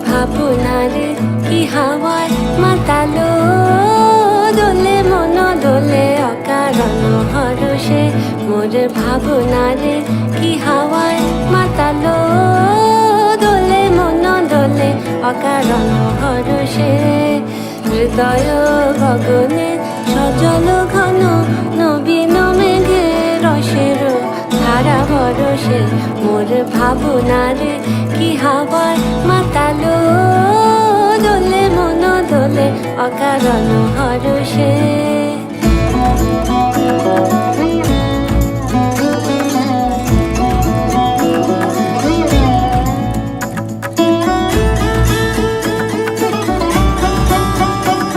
ভাবনারে কি হাওয়ায় মাতালো দোলে মন দোলে অকারণ হরষে মোর ভাবনারে কি হাওয়ায় মাতালো দোলে মন দোলে অকারণ হরষে হৃদয় গগনে সজল ঘন নবীন মেঘে রসের ধারা বরষে মোর ভাবনারে কি হাওয়ায় মাতালো দোলে মন দোলে অকারণ